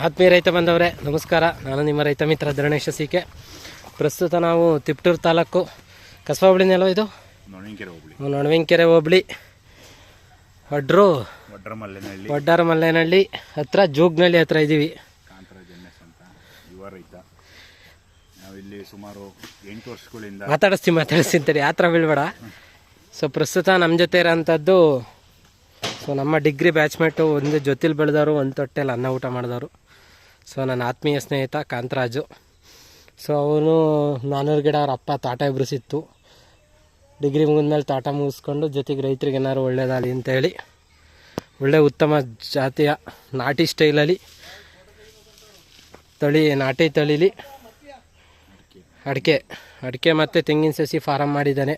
ಆತ್ಮೀಯ ರೈತ ಬಂದವರೇ ನಮಸ್ಕಾರ. ನಾನು ನಿಮ್ಮ ರೈತ ಮಿತ್ರ ಧರಣೇಶ ಸಿಕೆ. ಪ್ರಸ್ತುತ ನಾವು ತಿಪ್ಟೂರು ತಾಲೂಕು ಕಸಬಾ ಹೋಬಳಿನೆಲ್ಲೋ ಇದು ನೊಣವಿನಕೆರೆ ಹೋಬಳಿ ವಡ್ಡರ ಮಲ್ಲೇನಹಳ್ಳಿ ಹತ್ರ ಜೋಗ್ನಹಳ್ಳಿ ಹತ್ರ ಇದ್ದೀವಿ. ಇಲ್ಲಿ ಸುಮಾರು 8 ವರ್ಷಗಳಿಂದ ಮಾತಾಡಿಸ್ತೀನಿ ಆ ಥರ ಬೀಳ್ಬೇಡ. ಸೊ ಪ್ರಸ್ತುತ ನಮ್ಮ ಜೊತೆ ಇರೋಂಥದ್ದು ನಮ್ಮ ಡಿಗ್ರಿ ಬ್ಯಾಚ್ಮೇಟು, ಒಂದು ಜೊತೆಲಿ ಬೆಳೆದವರು, ಒಂದು ತೊಟ್ಟೆಲಿ ಅನ್ನ ಊಟ ಮಾಡಿದವರು. ಸೊ ನನ್ನ ಆತ್ಮೀಯ ಸ್ನೇಹಿತ ಕಾಂತರಾಜು. ಸೊ ಅವನು 400 ಗಿಡ, ಅವ್ರ ಅಪ್ಪ ತೋಟ ಇಬ್ರಿಸಿತ್ತು. ಡಿಗ್ರಿ ಮುಗಿದ್ಮೇಲೆ ತೋಟ ಮುಗಿಸ್ಕೊಂಡು ಜೊತೆಗೆ ರೈತರಿಗೆ ಏನಾದ್ರು ಒಳ್ಳೇದಾಗಲಿ ಅಂತೇಳಿ ಒಳ್ಳೆ ಉತ್ತಮ ಜಾತಿಯ ನಾಟಿ ಸ್ಟೈಲಲ್ಲಿ ನಾಟಿ ತಳಿಲಿ ಅಡಿಕೆ ಮತ್ತು ತೆಂಗಿನ ಸಸಿ ಫಾರಮ್ ಮಾಡಿದ್ದಾನೆ.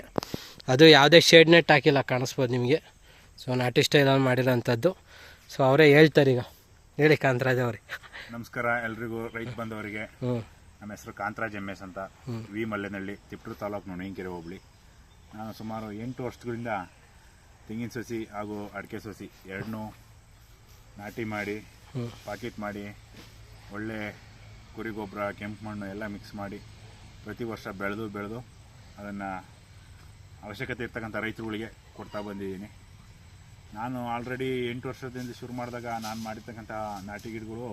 ಅದು ಯಾವುದೇ ಶೇಡ್ ನೆಟ್ ಹಾಕಿಲ್ಲ, ಕಾಣಿಸ್ಬೋದು ನಿಮಗೆ. ಸೊ ನಾಟಿ ಸ್ಟೈಲಲ್ಲಿ ಮಾಡಿರೋಂಥದ್ದು. ಸೊ ಅವರೇ ಹೇಳ್ತಾರೆ. ಈಗ ಹೇಳಿ ಕಾಂತರಾಜ್ ಅವ್ರಿಗೆ. ನಮಸ್ಕಾರ ಎಲ್ರಿಗೂ, ರೈತ ಬಂದವರಿಗೆ. ನಮ್ಮ ಹೆಸರು ಕಾಂತರಾಜ್ MS ಅಂತ, ವಿ ಮಲ್ಲೇನಹಳ್ಳಿ, ತಿಪ್ಟೂರು ತಾಲೂಕು ನೊಣವಿನಕೆರೆ ಹೋಬಳಿ. ನಾನು ಸುಮಾರು 8 ವರ್ಷಗಳಿಂದ ತೆಂಗಿನ ಸಸಿ ಹಾಗೂ ಅಡಿಕೆ ಸಸಿ ಎರಡನ್ನೂ ನಾಟಿ ಮಾಡಿ, ಪಾಕೆಟ್ ಮಾಡಿ, ಒಳ್ಳೆ ಕುರಿ ಗೊಬ್ಬರ, ಕೆಂಪು ಮಣ್ಣು ಎಲ್ಲ ಮಿಕ್ಸ್ ಮಾಡಿ ಪ್ರತಿ ವರ್ಷ ಬೆಳೆದು ಅದನ್ನು ಅವಶ್ಯಕತೆ ಇರ್ತಕ್ಕಂಥ ರೈತರುಗಳಿಗೆ ಕೊಡ್ತಾ ಬಂದಿದ್ದೀನಿ. ನಾನು ಆಲ್ರೆಡಿ 8 ವರ್ಷದಿಂದ ಶುರು ಮಾಡಿದಾಗ ನಾನು ಮಾಡಿರ್ತಕ್ಕಂಥ ನಾಟಿ ಗಿಡಗಳು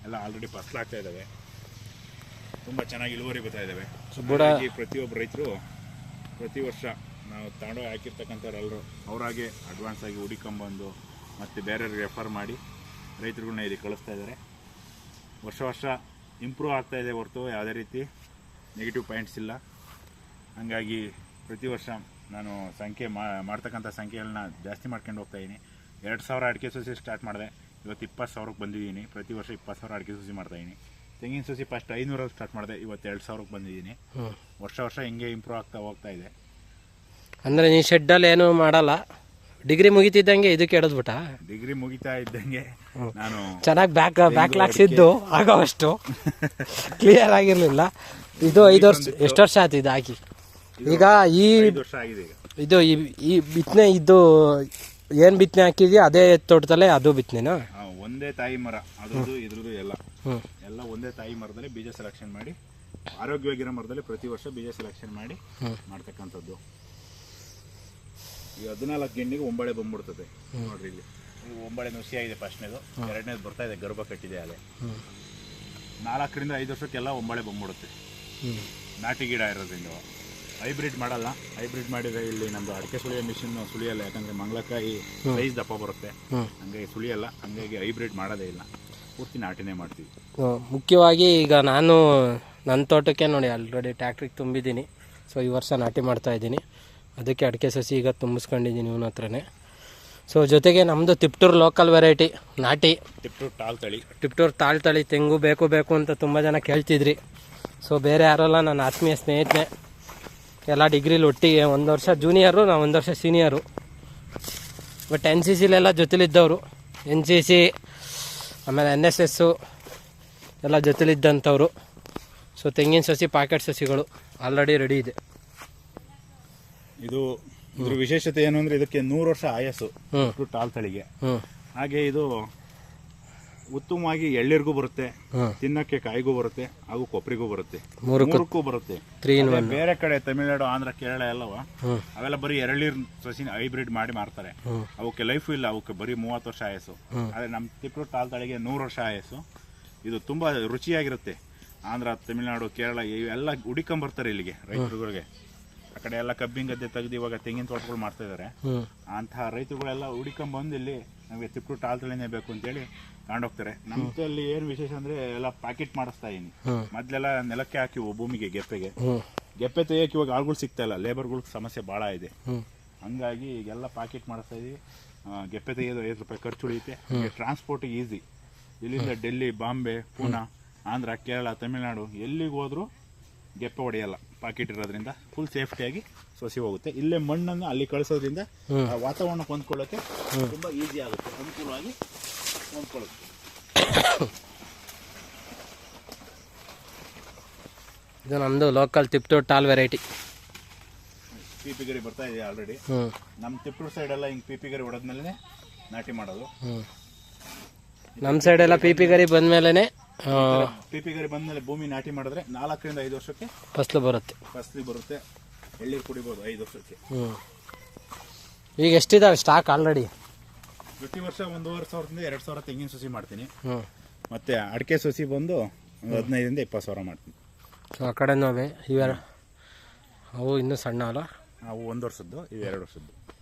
ಎಲ್ಲ ಆಲ್ರೆಡಿ ಫಸಲಾಗ್ತಾ ಇದ್ದಾವೆ, ತುಂಬ ಚೆನ್ನಾಗಿ ಇಳುವರಿ ಬರ್ತಾ ಇದ್ದಾವೆ. ಪ್ರತಿಯೊಬ್ಬ ರೈತರು ಪ್ರತಿ ವರ್ಷ ನಾವು ತಗೊಂಡೋಗಿ ಹಾಕಿರ್ತಕ್ಕಂಥವ್ರೆಲ್ಲರೂ ಅವರಾಗೆ ಅಡ್ವಾನ್ಸ್ ಆಗಿ ಹುಡಿಕೊಂಬಂದು ಮತ್ತು ಬೇರೆಯವ್ರಿಗೆ ರೆಫರ್ ಮಾಡಿ ರೈತರುಗಳನ್ನ ಇಲ್ಲಿ ಕಳಿಸ್ತಾ ಇದ್ದಾರೆ. ವರ್ಷ ಇಂಪ್ರೂವ್ ಆಗ್ತಾಯಿದೆ ಹೊರತು ಯಾವುದೇ ರೀತಿ ನೆಗೆಟಿವ್ ಪಾಯಿಂಟ್ಸ್ ಇಲ್ಲ. ಹಾಗಾಗಿ ಪ್ರತಿ ವರ್ಷ ನಾನು ಮಾಡ್ತಕ್ಕಂಥ ಸಂಖ್ಯೆಗಳನ್ನ ಜಾಸ್ತಿ ಮಾಡ್ಕೊಂಡು ಹೋಗ್ತಾಯಿದ್ದೀನಿ. 2000 ಅಡಿಕೆ ಸಸಿ ಸ್ಟಾರ್ಟ್ ಮಾಡಿದೆ, ಇವತ್ತು 20,000ಕ್ಕೆ ಬಂದಿದ್ದೀನಿ. ಪ್ರತಿ ವರ್ಷ 20,000 ಅಡಿಕೆ ಸಸಿ ಮಾಡ್ತಾಯಿದ್ದೀನಿ. ತೆಂಗಿನ ಸಸಿ ಫಸ್ಟ್ 500 ಸ್ಟಾರ್ಟ್ ಮಾಡಿದೆ, ಇವತ್ತು 2,000ಕ್ಕೆ ಬಂದಿದ್ದೀನಿ. ವರ್ಷ ಹಿಂಗೆ ಇಂಪ್ರೂವ್ ಆಗ್ತಾ ಹೋಗ್ತಾ ಇದೆ. ಅಂದರೆ ನೀನು ಶೆಡ್ಡಲ್ಲಿ ಏನೂ ಮಾಡಲ್ಲ, ಡಿಗ್ರಿ ಮುಗಿತಿದ್ದಂಗೆ ಇದಕ್ಕೆ ಎಡದ್ಬಿಟ್ಟ? ಡಿಗ್ರಿ ಮುಗಿತಾ ಇದ್ದಂಗೆ ನಾನು ಚೆನ್ನಾಗಿ ಬ್ಯಾಕ್ಲಾಗ್ಸ್ ಇದ್ದು ಆಗೋವಷ್ಟು ಕ್ಲಿಯರ್ ಆಗಿರಲಿಲ್ಲ. ಇದು 5 ವರ್ಷ, ಎಷ್ಟು ವರ್ಷ ಆಯ್ತು ಇದು ಹಾಕಿ? ಈಗ ಈ ಇದು ಈ ಬಿತ್ತನೆ, ಇದು ಏನು ಬಿತ್ತನೆ ಹಾಕಿದ್ಯಾ ಅದೇ ತೋಟದಲ್ಲೇ ಅದು ಬಿತ್ತನೆನಾ? ಒಂದೇ ತಾಯಿ ಮರ, ಅದ್ರದ್ದು ಇದ್ರದ್ದು ಎಲ್ಲ ಒಂದೇ ತಾಯಿ ಮರದಲ್ಲಿ ಬೀಜ ಸೆಲೆಕ್ಷನ್ ಮಾಡಿ, ಆರೋಗ್ಯವಾಗಿರೋ ಮರದಲ್ಲಿ ಪ್ರತಿ ವರ್ಷ ಬೀಜ ಸೆಲೆಕ್ಷನ್ ಮಾಡಿ ಮಾಡ್ತಕ್ಕಂಥದ್ದು. ಈ 14 ಗೆಣ್ಣಿಗೆ ಒಂಬಳೆ ಬಂದ್ಬಿಡ್ತದೆ ನೋಡ್ರಿ. ಇಲ್ಲಿ ಒಂಬಳೆ ನುಸಿಯಾಗಿದೆ, ಫಸ್ಟ್ನೇದು, ಎರಡನೇದು ಬರ್ತಾ ಇದೆ, ಗರ್ಭ ಕಟ್ಟಿದೆ. ಅದೇ 4 ರಿಂದ 5 ವರ್ಷಕ್ಕೆಲ್ಲ ಒಂಬಳೆ ಬಂದ್ಬಿಡುತ್ತೆ. ನಾಟಿ ಗಿಡ ಇರೋದ್ರಿಂದ ಹೈಬ್ರಿಡ್ ಮಾಡಲ್ಲ. ಹೈಬ್ರಿಡ್ ಮಾಡಿದರೆ ಇಲ್ಲಿ ನಮ್ಮದು ಅಡಿಕೆ ಸುಳಿಯೋ ಮಿಷಿನ್ ಸುಳಿಯಲ್ಲ, ಯಾಕಂದರೆ ಮಂಗಳಕಾಯಿ ಸೈಜ್ ದಪ್ಪ ಬರುತ್ತೆ, ಹಂಗಾಗಿ ಸುಳಿಯಲ್ಲ. ಹಂಗಾಗಿ ಹೈಬ್ರಿಡ್ ಮಾಡೋದೇ ಇಲ್ಲ, ಪೂರ್ತಿ ನಾಟಿನೇ ಮಾಡ್ತೀವಿ. ಮುಖ್ಯವಾಗಿ ಈಗ ನಾನು ನನ್ನ ತೋಟಕ್ಕೆ ನೋಡಿ ಆಲ್ರೆಡಿ ಟ್ಯಾಕ್ಟ್ರಿಗೆ ತುಂಬಿದ್ದೀನಿ. ಸೊ ಈ ವರ್ಷ ನಾಟಿ ಮಾಡ್ತಾಯಿದ್ದೀನಿ, ಅದಕ್ಕೆ ಅಡಿಕೆ ಸಸಿ ಈಗ ತುಂಬಿಸ್ಕೊಂಡಿದ್ದೀನಿ ಇವನ ಹತ್ರನೇ. ಸೊ ಜೊತೆಗೆ ನಮ್ಮದು ತಿಪ್ಟೂರು ಲೋಕಲ್ ವೆರೈಟಿ ನಾಟಿ ತಿಪ್ಟೂರು ತಾಳ್ ತಳಿ ತೆಂಗು ಬೇಕು ಅಂತ ತುಂಬ ಜನ ಕೇಳ್ತಿದ್ರಿ. ಸೊ ಬೇರೆ ಯಾರಲ್ಲ, ನನ್ನ ಆತ್ಮೀಯ ಸ್ನೇಹಿತನೇ, ಎಲ್ಲ ಡಿಗ್ರಿಲಿ ಒಟ್ಟಿಗೆ, 1 ವರ್ಷ ಜೂನಿಯರು, ನಾವು 1 ವರ್ಷ ಸೀನಿಯರು. ಬಟ್ NCCಲೆಲ್ಲ ಜೊತೆಲಿದ್ದವರು, NCC ಆಮೇಲೆ NSS ಎಲ್ಲ ಜೊತೆಲಿದ್ದಂಥವ್ರು. ಸೊ ತೆಂಗಿನ ಸಸಿ, ಪಾಕೆಟ್ ಸಸಿಗಳು ಆಲ್ರೆಡಿ ರೆಡಿ ಇದೆ. ಇದ್ರ ವಿಶೇಷತೆ ಏನು ಅಂದರೆ ಇದಕ್ಕೆ 100 ವರ್ಷ ಆಯಸ್ಸು ಟಾಲ್ ತಳಿಗೆ. ಹಾಗೆ ಇದು ಉತ್ತಮವಾಗಿ ಎಳ್ಳಿರ್ಗೂ ಬರುತ್ತೆ, ತಿನ್ನಕ್ಕೆ ಕಾಯಿಗೂ ಬರುತ್ತೆ, ಹಾಗೂ ಕೊಬ್ಬರಿಗೂ ಬರುತ್ತೆ, ಮೂರಕ್ಕೂ ಬರುತ್ತೆ. ಬೇರೆ ಕಡೆ ತಮಿಳುನಾಡು, ಆಂಧ್ರ, ಕೇರಳ ಎಲ್ಲವ ಅವೆಲ್ಲ ಬರೀ ಎಳ್ನೀರ್ ಸಸಿನ ಹೈಬ್ರಿಡ್ ಮಾಡಿ ಮಾರ್ತಾರೆ. ಅವಕ್ಕೆ ಲೈಫು ಇಲ್ಲ, ಅವಕ್ಕೆ ಬರೀ 30 ವರ್ಷ ಆಯಸ್ಸು. ಆದರೆ ನಮ್ಮ ತಿಪ್ಟೂರು ಟಾಲ್ ತಳಿಗೆ 100 ವರ್ಷ ಆಯಸ್ಸು. ಇದು ತುಂಬ ರುಚಿಯಾಗಿರುತ್ತೆ. ಆಂಧ್ರ, ತಮಿಳುನಾಡು, ಕೇರಳ ಇವೆಲ್ಲ ಹುಡಿಕೊಂಬರ್ತಾರೆ ಇಲ್ಲಿಗೆ ರೈತರುಗಳಿಗೆ. ಆ ಕಡೆ ಎಲ್ಲ ಕಬ್ಬಿನ ಗದ್ದೆ ತೆಗೆದು ಇವಾಗ ತೆಂಗಿನ ತೋಟಗಳು ಮಾಡ್ತಾ ಇದ್ದಾರೆ. ಅಂತಹ ರೈತರುಗಳೆಲ್ಲ ಹುಡಿಕೊಂಬಂದು ಇಲ್ಲಿ ನಮಗೆ ತಿಪ್ಟೂರು ಟಾಲ್ ತಳಿನೇ ಬೇಕು ಅಂತೇಳಿ ತಗೊಂಡೋಗ್ತಾರೆ. ನಮ್ಮಲ್ಲಿ ಏನು ವಿಶೇಷ ಅಂದರೆ ಎಲ್ಲ ಪ್ಯಾಕೆಟ್ ಮಾಡಿಸ್ತಾ ಇದೀನಿ. ಮೊದಲೆಲ್ಲ ನೆಲಕ್ಕೆ ಹಾಕಿ ಭೂಮಿಗೆ ಗೆಪ್ಪೆ ತೆಗಿಯೋಕೆ ಇವಾಗ ಆಳುಗಳು ಸಿಗ್ತಾ ಇಲ್ಲ, ಲೇಬರ್ಗಳಿಗೆ ಸಮಸ್ಯೆ ಭಾಳ ಇದೆ. ಹಂಗಾಗಿ ಈಗೆಲ್ಲ ಪ್ಯಾಕೆಟ್ ಮಾಡಿಸ್ತಾ ಇದೀವಿ. ಗೆಪ್ಪೆ ತೆಗೆಯೋದು 5 ರೂಪಾಯಿ ಖರ್ಚು ಉಳಿಯುತ್ತೆ. ಟ್ರಾನ್ಸ್ಪೋರ್ಟಿಗೆ ಈಸಿ. ಇಲ್ಲಿಂದ ಡೆಲ್ಲಿ, ಬಾಂಬೆ, ಪೂನಾ, ಆಂಧ್ರ, ಕೇರಳ, ತಮಿಳುನಾಡು ಎಲ್ಲಿಗೆ ಹೋದ್ರೂ ಗೆಪ್ಪೆ ಹೊಡೆಯಲ್ಲ. ಪಾಕೆಟ್ ಇರೋದ್ರಿಂದ ಫುಲ್ ಸೇಫ್ಟಿಯಾಗಿ ಸಸಿ ಹೋಗುತ್ತೆ. ಇಲ್ಲೇ ಮಣ್ಣನ್ನು ಅಲ್ಲಿ ಕಳಿಸೋದ್ರಿಂದ ವಾತಾವರಣಕ್ಕೆ ಹೊಂದ್ಕೊಳ್ಳೋಕ್ಕೆ ತುಂಬ ಈಸಿ ಆಗುತ್ತೆ, ಅನುಕೂಲವಾಗಿ ಹೊಂದ್ಕೊಳ್ಳುತ್ತೆ. ಇದು ನಮ್ಮದು ಲೋಕಲ್ ತಿಪ್ಟೂರು ಟಾಲ್ ವೆರೈಟಿ. ಪಿಪಿ ಗರಿ ಬರ್ತಾ ಇದೆ ಆಲ್ರೆಡಿ. ನಮ್ಮ ತಿಪ್ಟೂರು ಸೈಡೆಲ್ಲ ಹಿಂಗೆ ಪಿಪಿ ಗರಿ ಹೊಡೆದ್ಮೇಲೆ ನಾಟಿ ಮಾಡೋದು. ನಮ್ಮ ಸೈಡೆಲ್ಲ ಪಿ ಪಿ ಗರಿ ಬಂದ್ಮೇಲೆ ಪಿಪಿ ಗರಿ ಬಂದ್ಮೇಲೆ ಭೂಮಿ ನಾಟಿ ಮಾಡಿದ್ರೆ 4 ರಿಂದ 5 ವರ್ಷಕ್ಕೆ ಫಸಲು ಬರುತ್ತೆ. ಫಸಲಿ ಬರುತ್ತೆ, ಎಳ್ನೀರು ಕುಡಿಬೋದು 5 ವರ್ಷಕ್ಕೆ. ಈಗ ಎಷ್ಟಿದಾವೆ ಸ್ಟಾಕ್ ಆಲ್ರೆಡಿ? ಪ್ರತಿ ವರ್ಷ 1,500ದಿಂದ 2,000 ತೆಂಗಿನ ಸಸಿ ಮಾಡ್ತೀನಿ. ಮತ್ತೆ ಅಡಿಕೆ ಸಸಿ ಬಂದು 15ರಿಂದ 20,000 ಮಾಡ್ತೀನಿ. ಸೊ ಆ ಕಡೆನೂ ಅವೆ ಇವೆ, ಅವು ಇನ್ನೂ ಸಣ್ಣ ಅಲ್ಲ? ಅವು 1 ವರ್ಷದ್ದು, ಇವು 2 ವರ್ಷದ್ದು.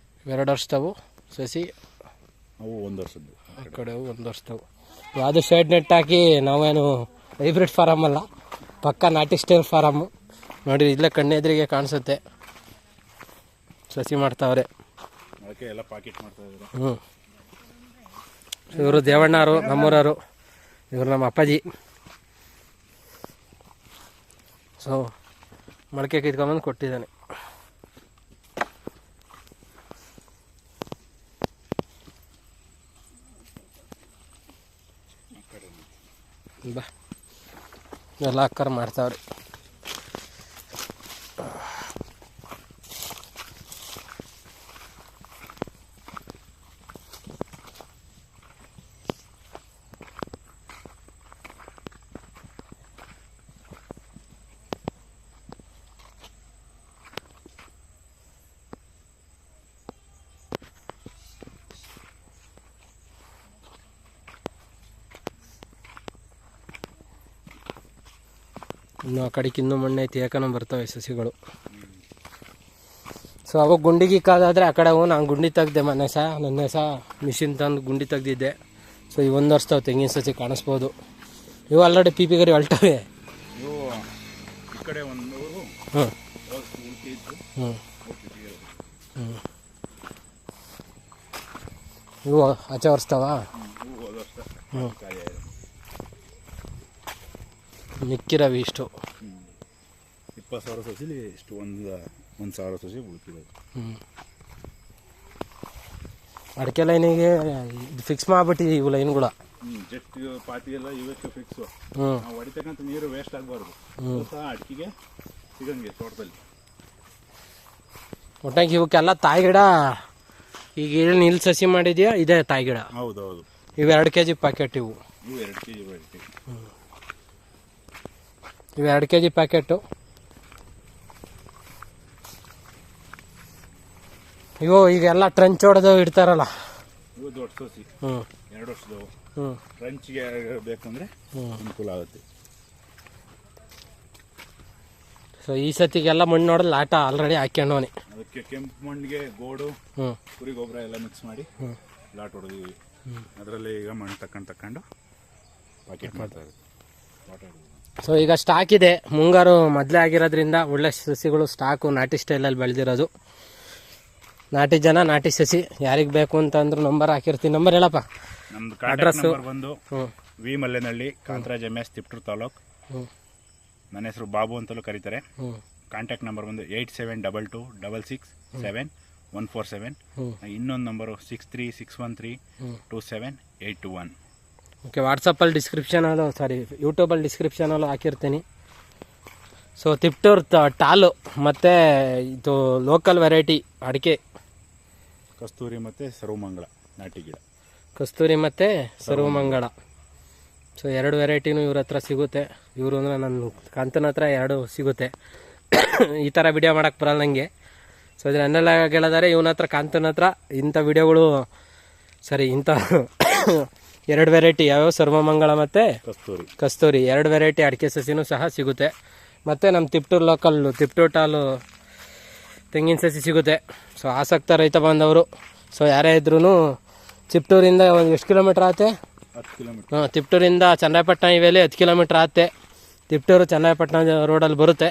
2 ವರ್ಷದವು ಸಸಿ, ಅವು 1 ವರ್ಷದ್ದು. ಆ ಕಡೆವು 1 ವರ್ಷದವು. ಯಾವುದು ಶೇಡ್ ನೆಟ್ ಹಾಕಿ, ನಾವೇನು ಹೈಬ್ರಿಡ್ ಫಾರಮ್ ಅಲ್ಲ, ಪಕ್ಕ ನಾಟಿ ಸ್ಟೈಲ್ ಫಾರಮ್ಮು. ನೋಡಿ ಇಲ್ಲೇ ಕಣ್ಣೆದ್ರಿಗೆ ಕಾಣಿಸುತ್ತೆ ಸಸಿ ಮಾಡ್ತಾವ್ರೆ. ಅದಕ್ಕೆ ಎಲ್ಲ ಪಾಕೆಟ್ ಮಾಡ್ತಾ ಇದ್ದಾರೆ. ಇವರು ದೇವಣ್ಣವರು, ನಮ್ಮೂರವರು, ಇವರು ನಮ್ಮ ಅಪ್ಪಾಜಿ. ಸೊ ಮೊಳಕೆ ಕಿತ್ಕೊಂಬಂದು ಕೊಟ್ಟಿದ್ದಾನೆ. ಬಾ ಎಲ್ಲ ಅಕ್ಕರ್ ಮಾಡ್ತಾವ್ರಿ. ಇನ್ನು ಆ ಕಡೆಗೆ ಇನ್ನೂ ಮಣ್ಣು ಐತಿ, ಯಾಕನ ಬರ್ತವೆ ಸಸಿಗಳು. ಸೊ ಅವಾಗ ಗುಂಡಿಗೆ ಕಾದಾದರೆ ಆ ಕಡೆ ನಾನು ಗುಂಡಿ ತೆಗ್ದೆ ಮೊನ್ನೆ ಸಹ ಮಿಷಿನ್ ತಂದು ಗುಂಡಿ ತೆಗ್ದಿದ್ದೆ. ಸೊ ಈ 1 ವರ್ಷದವು ತೆಂಗಿನ ಸಸಿ ಕಾಣಿಸ್ಬೋದು. ಇವು ಆಲ್ರೆಡಿ ಪಿ ಪಿ ಗರಿ ಹೊಲ್ಟವೆ. ಈ ಕಡೆ ಒಂದು ಇವು ಆಚೆ ವರ್ಷದವ. ಮಿಕ್ಕಿರವಿ ಇಷ್ಟು 20,000 ಸಸಿಲಿ ಇಷ್ಟು 1,000 ಸಸಿ ಉಳ್ಕಿರೋದು. ಅಡಿಕೆ ಲೈನಿಗೆ ಇದು ಫಿಕ್ಸ್ ಮಾಡ್ಬಿಟ್ಟಿದ್ವಿ, ಇವು ಲೈನ್ಗಳ ಜೆಟ್ ಪಾತಿಗೆಲ್ಲ ಇವಕ್ಕೆ ಫಿಕ್ಸು. ನಾವು ಹೊಡಿತಕ್ಕಂಥ ನೀರು ವೇಸ್ಟ್ ಆಗಬಾರ್ದು, ಸಹ ಅಡಿಕೆಗೆ ಸಿಗಂಗೆ ತೋಟದಲ್ಲಿ. ಒಟ್ಟಾಗಿ ಇವಕ್ಕೆಲ್ಲ ತಾಯಿ ಗಿಡ. ಈಗ ಏನು ಇಲ್ಲಿ ಸಸಿ ಮಾಡಿದ್ಯಾ, ಇದೇ ತಾಯಿ ಗಿಡ. ಹೌದೌದು. ಇವು 2 kg ಪ್ಯಾಕೆಟ್. ಇವು 2 kg ಇವು 2 kg ಪ್ಯಾಕೆಟು. ಇವು ಈಗೆಲ್ಲ ಟ್ರಂಚ್ ಹೊಡೆದು ಇಡ್ತಾರಲ್ಲ, ಇವು ದೊಡ್ಡ ಸಸಿ 2 ವರ್ಷದವು. ಟ್ರಂಚ್ಗೆ ಬೇಕಂದ್ರೆ ಅನುಕೂಲ ಆಗುತ್ತೆ. ಸೊ ಈ ಸತಿಗೆಲ್ಲ ಮಣ್ಣು ನೋಡೋದು ಲಾಟ ಆಲ್ರೆಡಿ ಹಾಕ್ಯಂಡವನಿ. ಅದಕ್ಕೆ ಕೆಂಪು ಮಣ್ಣಿಗೆ ಗೋಡು, ಕುರಿ ಗೊಬ್ಬರ ಎಲ್ಲ ಮಿಕ್ಸ್ ಮಾಡಿ ಲಾಟ್ ಹೊಡೆದಿವಿ. ಅದರಲ್ಲಿ ಈಗ ಮಣ್ಣು ತಕೊಂಡು ಪಾಕೆಟ್ ಮಾಡ್ತಾ ಇರೋದು. ಸೊ ಈಗ ಸ್ಟಾಕ್ ಇದೆ, ಮುಂಗಾರು ಮೊದಲೇ ಆಗಿರೋದ್ರಿಂದ ಒಳ್ಳೆ ಸಸಿಗಳು ಸ್ಟಾಕು, ನಾಟಿ ಸ್ಟೈಲಲ್ಲಿ ಬೆಳೆದಿರೋದು. ನಾಟಿ ಜನ ನಾಟಿ ಸಸಿ ಯಾರಿಗೆ ಬೇಕು ಅಂತಂದ್ರು ನಂಬರ್ ಹಾಕಿರ್ತೀನಿ. ನಂಬರ್ ಹೇಳಪ್ಪ. ನಮ್ದು ಕಾಂಟ್ಯಾಕ್ಟ್ ನಂಬರ್ ಬಂದು ವಿ ಮಲ್ಲೆನಹಳ್ಳಿ, ಕಾಂತರಾಜ್ MS, ತಿಪ್ಟೂರು ತಾಲೂಕು. ನನ್ನ ಹೆಸರು ಬಾಬು ಅಂತಲೂ ಕರೀತಾರೆ. ಕಾಂಟ್ಯಾಕ್ಟ್ ನಂಬರ್ ಬಂದು 8722667147. ಇನ್ನೊಂದು ನಂಬರು 6361327821. ಓಕೆ, ವಾಟ್ಸಪ್ಪಲ್ಲಿ ಡಿಸ್ಕ್ರಿಪ್ಷನಲ್ಲೂ ಯೂಟ್ಯೂಬಲ್ಲಿ ಡಿಸ್ಕ್ರಿಪ್ಷನಲ್ಲೂ ಹಾಕಿರ್ತೀನಿ. ಸೊ ತಿಪ್ಟೂರು ಟಾಲು ಮತ್ತು ಇದು ಲೋಕಲ್ ವೆರೈಟಿ ಅಡಿಕೆ ಕಸ್ತೂರಿ ಮತ್ತು ಸರ್ವಮಂಗಳ ನಾಟಿ ಗಿಡ. ಕಸ್ತೂರಿ ಮತ್ತು ಸರ್ವಮಂಗಳ. ಸೊ 2 ವೆರೈಟಿನೂ ಇವ್ರ ಹತ್ರ ಸಿಗುತ್ತೆ. ಇವರು ಅಂದರೆ ನನ್ನ ಕಾಂತನ ಹತ್ರ 2 ಸಿಗುತ್ತೆ. ಈ ಥರ ವಿಡಿಯೋ ಮಾಡೋಕ್ಕೆ ಬರಲ್ಲ ನನಗೆ. ಸೊ ಇದು ನನ್ನೆಲ್ಲ ಗೆಳದಾರೆ ಇವನ ಹತ್ರ, ಕಾಂತನ ಹತ್ರ ಇಂಥ ವಿಡಿಯೋಗಳು ಇಂಥ 2 ವೆರೈಟಿ ಯಾವ್ಯಾವ ಸರ್ವಮಂಗಳ ಮತ್ತು ಕಸ್ತೂರಿ 2 ವೆರೈಟಿ ಅಡಿಕೆ ಸಸಿನೂ ಸಹ ಸಿಗುತ್ತೆ. ಮತ್ತು ನಮ್ಮ ತಿಪ್ಟೂರು ಲೋಕಲ್ ತಿಪ್ಟೂರು ಟಾಲು ತೆಂಗಿನ ಸಸಿ ಸಿಗುತ್ತೆ. ಸೊ ಆಸಕ್ತ ರೈತ ಬಾಂಧವರು, ಸೊ ಯಾರೇ ಇದ್ರೂ ತಿಪ್ಟೂರಿಂದ ಒಂದು ಎಷ್ಟು ಕಿಲೋಮೀಟ್ರ್ ಆಗುತ್ತೆ? 10 ಕಿಲೋಮೀಟ್ರ್. ತಿಪ್ಟೂರಿಂದ ಚನ್ನರಾಯಪಟ್ಟಣ ಇವೆಲೆ 10 ಕಿಲೋಮೀಟ್ರ್ ಆಗುತ್ತೆ. ತಿಪ್ಟೂರು ಚನ್ನರಾಯಪಟ್ಟಣ ರೋಡಲ್ಲಿ ಬರುತ್ತೆ.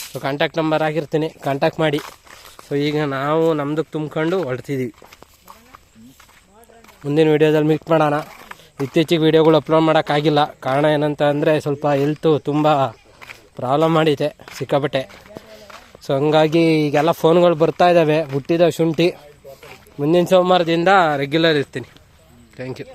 ಸೊ ಕಾಂಟ್ಯಾಕ್ಟ್ ನಂಬರ್ ಆಗಿರ್ತೀನಿ, ಕಾಂಟ್ಯಾಕ್ಟ್ ಮಾಡಿ. ಸೊ ಈಗ ನಾವು ನಮ್ದಕ್ಕೆ ತುಂಬ್ಕೊಂಡು ಹೊರಡ್ತಿದ್ದೀವಿ. ಮುಂದಿನ ವೀಡಿಯೋದಲ್ಲಿ ಮೀಟ್ ಮಾಡೋಣ. ಇತ್ತೀಚೆಗೆ ವೀಡಿಯೋಗಳು ಅಪ್ಲೋಡ್ ಮಾಡೋಕ್ಕಾಗಿಲ್ಲ. ಕಾರಣ ಏನಂತ ಅಂದರೆ ಸ್ವಲ್ಪ ಹೆಲ್ತು ತುಂಬ ಪ್ರಾಬ್ಲಮ್ ಮಾಡಿದೆ ಸಿಕ್ಕಾಪಟ್ಟೆ. ಸೊ ಹಂಗಾಗಿ ಈಗೆಲ್ಲ ಫೋನ್ಗಳು ಬರ್ತಾ ಇದ್ದಾವೆ, ಹುಟ್ಟಿದ ಶುಂಠಿ. ಮುಂದಿನ ಸೋಮವಾರದಿಂದ ರೆಗ್ಯುಲರ್ ಇರ್ತೀನಿ. Thank you.